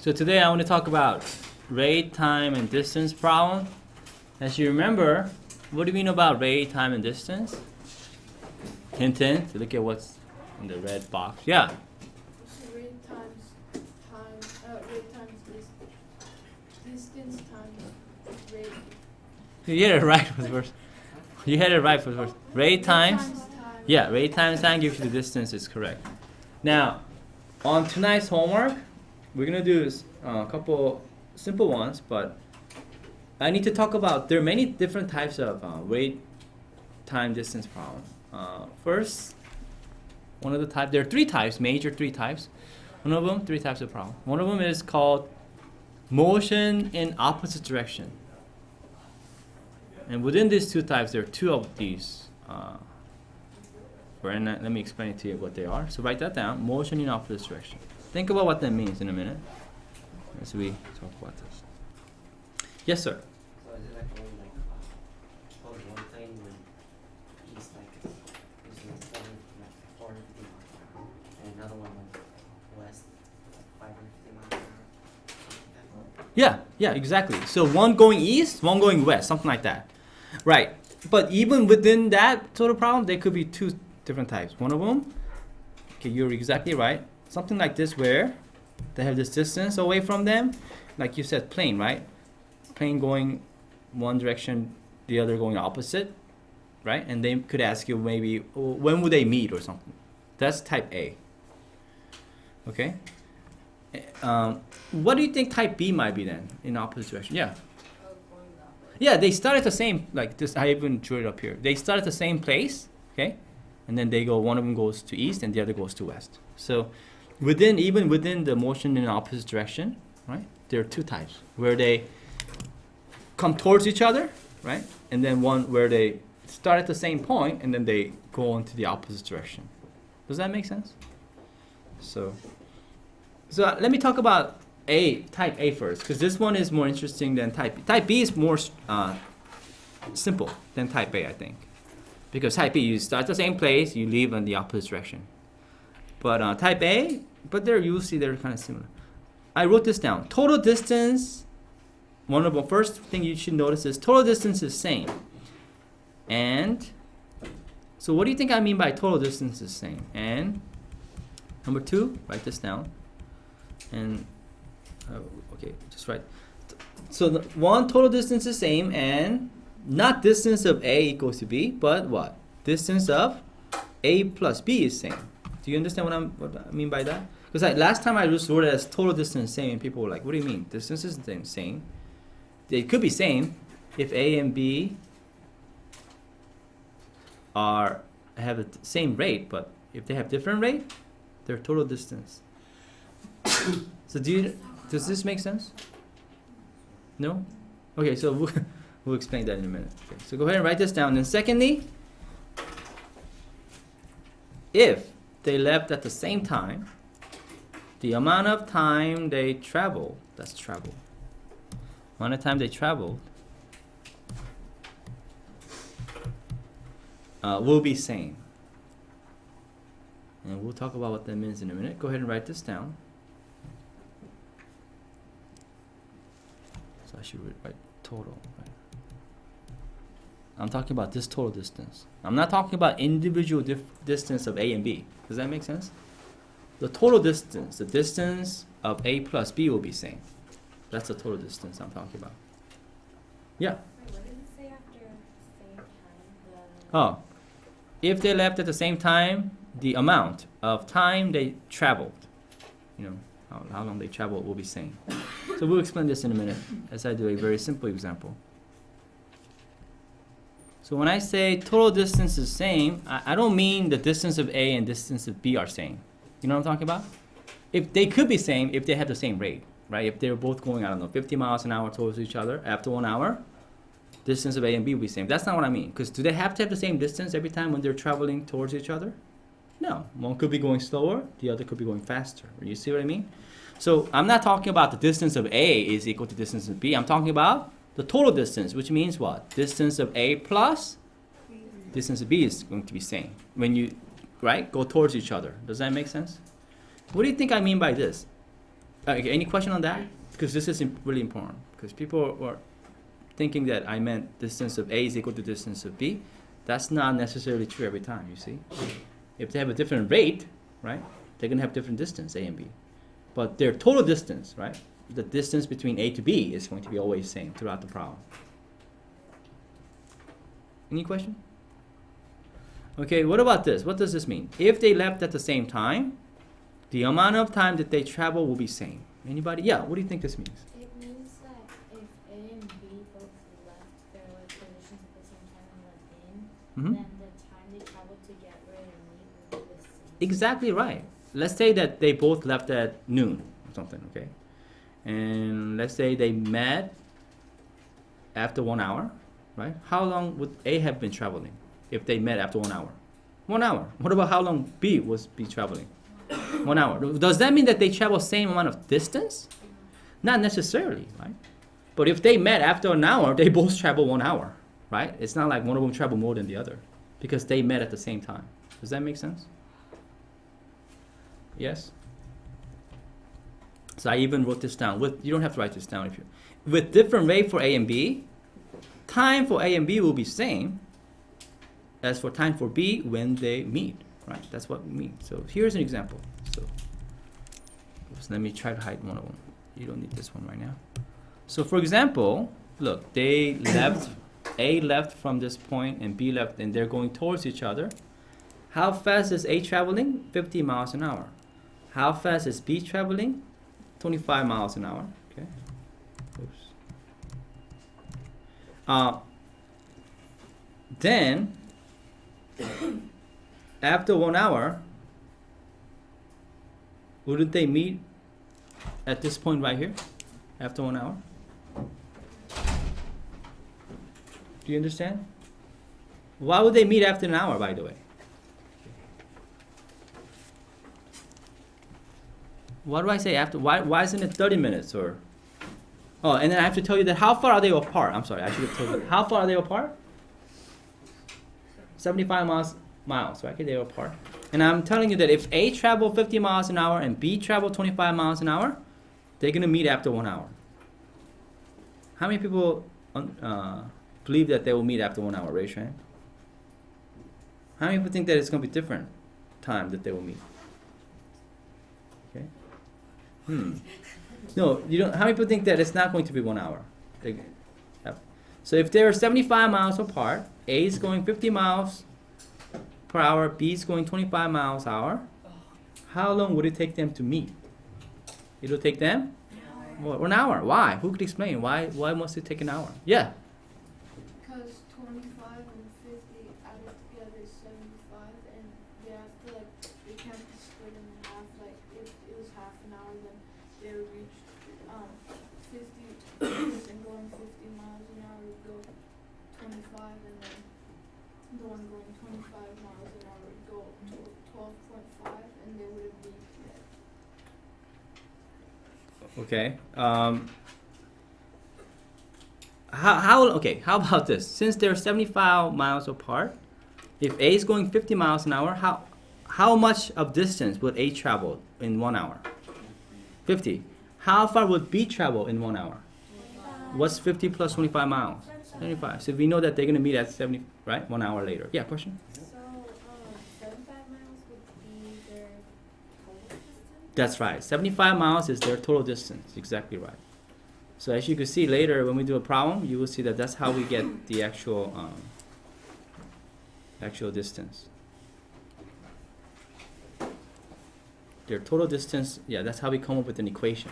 So today I want to talk about rate, time, and distance problem. As you remember, what do we know about rate, time, and distance? Hint, hint. Look at what's in the red box. Yeah. So rate times time, rate times distance times rate. You had it right for the first. You had it right for the first. Rate times. Time. Yeah, rate times time gives you the distance is correct. Now, on tonight's homework, we're gonna do a couple simple ones, but I need to talk about. There are many different types of rate, time, distance problem. First, one of the types. There are three types, major three types. One of them, three types of problem. One of them is called motion in opposite direction. And within these two types, there are two of these. And let me explain it to you what they are. So write that down, motion in opposite direction. Think about what that means in a minute as we talk about this. Yes, sir? So is it like one plane when east using 450 miles an hour, and another one west 550 miles an hour? Something like that? Yeah, exactly. So one going east, one going west, something like that. Right. But even within that sort of problem, there could be two different types. One of them, okay, you're exactly right. Something like this where they have this distance away from them. Like you said, plane, right? Plane going one direction, the other going opposite, right? And they could ask you maybe, when would they meet or something. That's type A. Okay? What do you think type B might be then, in opposite direction? Yeah. Yeah, they start at the same, like this, I even drew it up here. They start at the same place, okay? And then they go, one of them goes to east and the other goes to west. So even within the motion in opposite direction, right? There are two types where they come towards each other, right? And then one where they start at the same point and then they go into the opposite direction. Does that make sense? So let me talk about type A first, because this one is more interesting than type B. Type B is more simple than type A, I think. Because type B, you start the same place, you leave in the opposite direction. But type A, but you'll see they're kind of similar. I wrote this down. Total distance, one of the first thing you should notice is total distance is same. And, so what do you think I mean by total distance is same? And, number two, write this down. And, okay, just write. So the one, total distance is same, and not distance of A equals to B, but what? Distance of A plus B is same. Do you understand what I mean by that? Because last time I just wrote it as total distance same, and people were like, what do you mean? Distance is the same. They could be same if A and B have the same rate, but if they have different rate, their total distance. So does this make sense? No? Okay, so we'll explain that in a minute. Okay, so go ahead and write this down. And secondly, if they left at the same time, the amount of time they traveled, that's travel. Amount of time they traveled will be same. And we'll talk about what that means in a minute. Go ahead and write this down. So I should write total, right? I'm talking about this total distance. I'm not talking about individual distance of A and B. Does that make sense? The total distance, the distance of A plus B will be same. That's the total distance I'm talking about. Yeah? Wait, what did it say after same time? Oh, if they left at the same time, the amount of time they traveled, how long they traveled will be same. So we'll explain this in a minute as I do a very simple example. So when I say total distance is same, I don't mean the distance of A and distance of B are same. You know what I'm talking about? If they could be same if they have the same rate, right? If they're both going, 50 miles an hour towards each other, after 1 hour, distance of A and B will be same. That's not what I mean. Because do they have to have the same distance every time when they're traveling towards each other? No. One could be going slower, the other could be going faster. You see what I mean? So I'm not talking about the distance of A is equal to distance of B. I'm talking about the total distance, which means what? Distance of A plus distance of B is going to be same. When you, go towards each other. Does that make sense? What do you think I mean by this? Okay, any question on that? Because this is really important. Because people are thinking that I meant distance of A is equal to distance of B. That's not necessarily true every time, you see. If they have a different rate, right, they're going to have different distance, A and B. But their total distance, right, the distance between A to B is going to be always the same throughout the problem. Any question? Okay, what about this? What does this mean? If they left at the same time, the amount of time that they travel will be same. Anybody? Yeah, what do you think this means? It means that if A and B both left their like positions at the same time and went in, Mhm. then the time they travel to get where they meet will be the same. Exactly right. Let's say that they both left at noon or something, okay? And let's say they met after 1 hour, right? How long would A have been traveling if they met after 1 hour? 1 hour. What about how long B was be traveling? 1 hour. Does that mean that they travel same amount of distance? Not necessarily, right? But if they met after an hour, they both travel 1 hour, right? It's not like one of them traveled more than the other because they met at the same time. Does that make sense? Yes? So I even wrote this down. You don't have to write this down if you. With different rate for A and B, time for A and B will be same as for time for B when they meet, right? That's what we mean. So here's an example. So let me try to hide one of them. You don't need this one right now. So for example, look, they left, A left from this point and B left, and they're going towards each other. How fast is A traveling? 50 miles an hour. How fast is B traveling? 25 miles an hour. Okay. Oops. Then, after 1 hour, wouldn't they meet at this point right here? After 1 hour? Do you understand? Why would they meet after an hour, by the way? What do I say after? Why isn't it 30 minutes or? Oh, and then I have to tell you that how far are they apart? I'm sorry, I should have told you. How far are they apart? 75 miles, right? Okay, they're apart. And I'm telling you that if A travel 50 miles an hour and B travel 25 miles an hour, they're gonna meet after 1 hour. How many people believe that they will meet after 1 hour? Raise your hand. How many people think that it's gonna be different time that they will meet? Okay. No, you don't. How many people think that it's not going to be 1 hour? So if they're 75 miles apart, A is going 50 miles per hour, B is going 25 miles an hour. How long would it take them to meet? It'll take them 1 hour. Why? Who could explain? Why must it take an hour? Yeah. Because 25 and 50 added together is 75, and they have to it can't be split in half. Like if it was half an hour, then they would reach 50 and going 50 miles an hour would go 25, and then the one going 25 miles an hour would go to 12.5, and they would be Okay. How about this? Since they're 75 miles apart, if A is going 50 miles an hour, how much of distance would A travel in 1 hour? 50. How far would B travel in 1 hour? What's 50 plus 25 miles? 75. So we know that they're going to meet at 70, right? 1 hour later. Yeah, question? So, 75 miles would be their total distance? That's right. 75 miles is their total distance. Exactly right. So as you can see later when we do a problem, you will see that that's how we get the actual distance. Their total distance, yeah, that's how we come up with an equation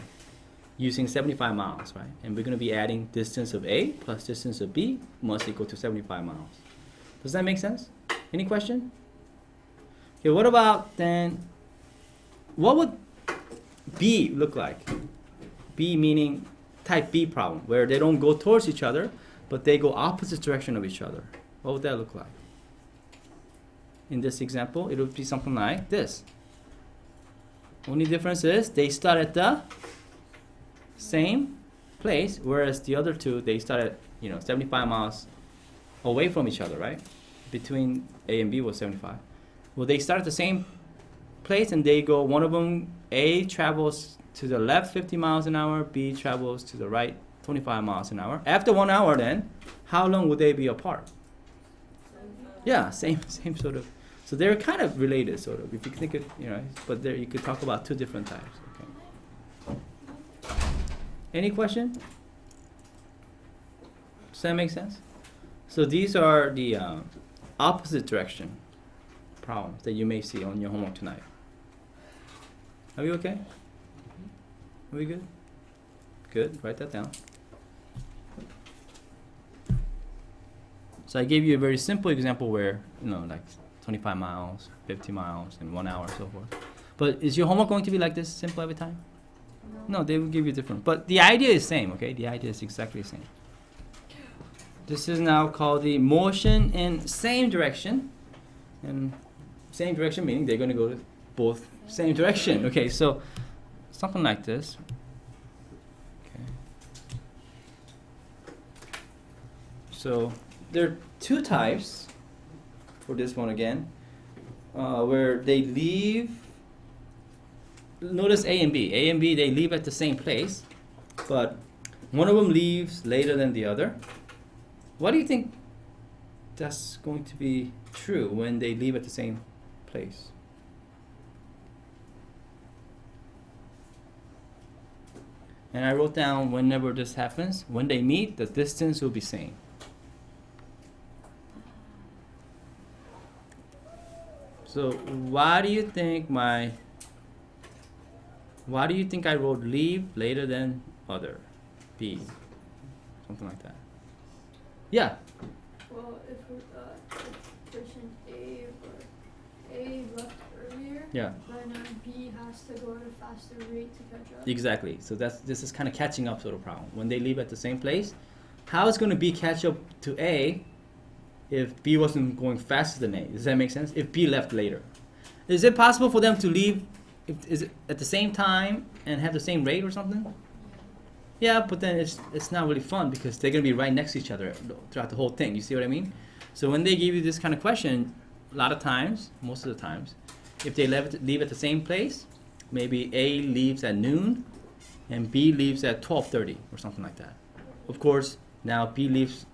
using 75 miles, right? And we're going to be adding distance of A plus distance of B must equal to 75 miles. Does that make sense? Any question? Okay, what about then, what would B look like? B meaning type B problem, where they don't go towards each other, but they go opposite direction of each other. What would that look like? In this example, it would be something like this. Only difference is they start at the same place, whereas the other two, they start at 75 miles away from each other, right? Between A and B was 75. Well, they start at the same place and they go, one of them, A travels to the left 50 miles an hour, B travels to the right 25 miles an hour. After 1 hour then, how long would they be apart? Yeah, same sort of. So they're kind of related, sort of, if you think of, but there you could talk about two different types. Okay. Any question? Does that make sense? So these are the opposite direction problems that you may see on your homework tonight. Are we okay? Are we good? Good, write that down. So I gave you a very simple example where, like 25 miles, 50 miles, in 1 hour, so forth. But is your homework going to be like this, simple every time? No, they will give you different. But the idea is same, okay? The idea is exactly the same. This is now called the motion in same direction. And same direction meaning they're going to go to both same direction. Okay, so something like this. Okay. So there are two types for this one again, where they leave. Notice A and B. A and B, they leave at the same place, but one of them leaves later than the other. Why do you think that's going to be true when they leave at the same place? And I wrote down whenever this happens, when they meet, the distance will be same. So why do you think I wrote leave later than other? B. Something like that. Yeah. Well, if person A or A left earlier, Yeah. then B has to go at a faster rate to catch up. Exactly. So this is kind of catching up sort of problem. When they leave at the same place, how is going to B catch up to A if B wasn't going faster than A? Does that make sense? If B left later, is it possible for them to leave is it at the same time and have the same rate or something? Yeah, but then it's not really fun because they're going to be right next to each other throughout the whole thing. You see what I mean? So when they give you this kind of question, a lot of times, most of the times, if they leave at the same place, maybe A leaves at noon and B leaves at 12:30 or something like that. Of course, now B leaves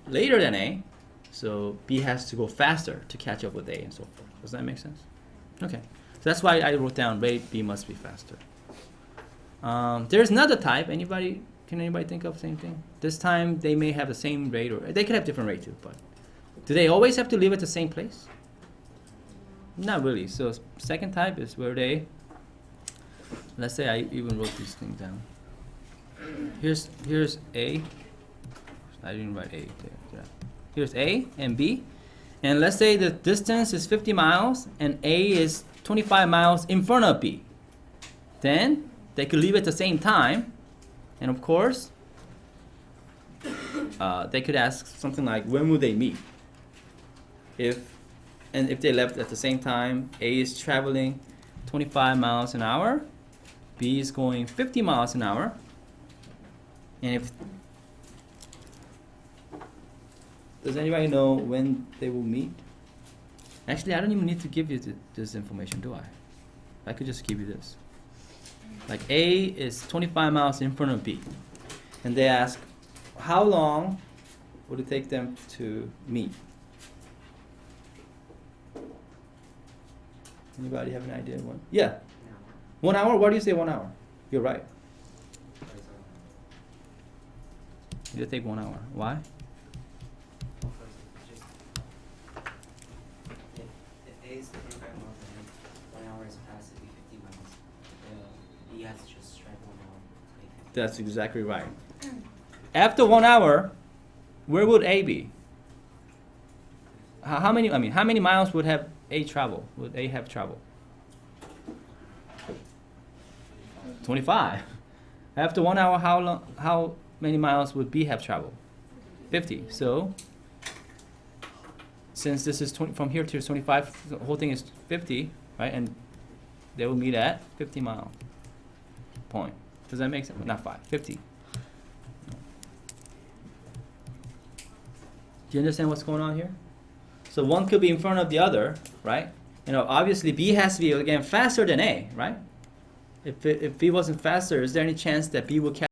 later than A, so B has to go faster to catch up with A and so forth. Does that make sense? Okay. So that's why I wrote down rate B must be faster. There's another type. Can anybody think of the same thing? This time they may have the same rate, or they could have different rate too, but do they always have to live at the same place? Not really. So second type is where they, let's say I even wrote these things down. Here's A. I didn't write A there. Yeah. Here's A and B. And let's say the distance is 50 miles and A is 25 miles in front of B. Then they could leave at the same time. And of course, they could ask something like, when will they meet? If they left at the same time, A is traveling 25 miles an hour, B is going 50 miles an hour, and does anybody know when they will meet? Actually, I don't even need to give you this information, do I? I could just give you this. Like A is 25 miles in front of B, and they ask, how long would it take them to meet? Anybody have an idea? Yeah. 1 hour? Why do you say 1 hour? You're right. It'll take 1 hour. Why? If A is 25 miles and 1 hour is past, it'd be 50 miles. B has to just drive 1 hour to make 50. That's exactly right. After 1 hour, where would A be? How many miles would have A travel? Would A have traveled? 25. After 1 hour, how many miles would B have traveled? 50. So, since this is from here to 25, the whole thing is 50, right? And they will meet at 50 mile point. Does that make sense? Not 5, 50. Do you understand what's going on here? So one could be in front of the other, right? you know, obviously B has to be again faster than A, right? If B wasn't faster, is there any chance that B would catch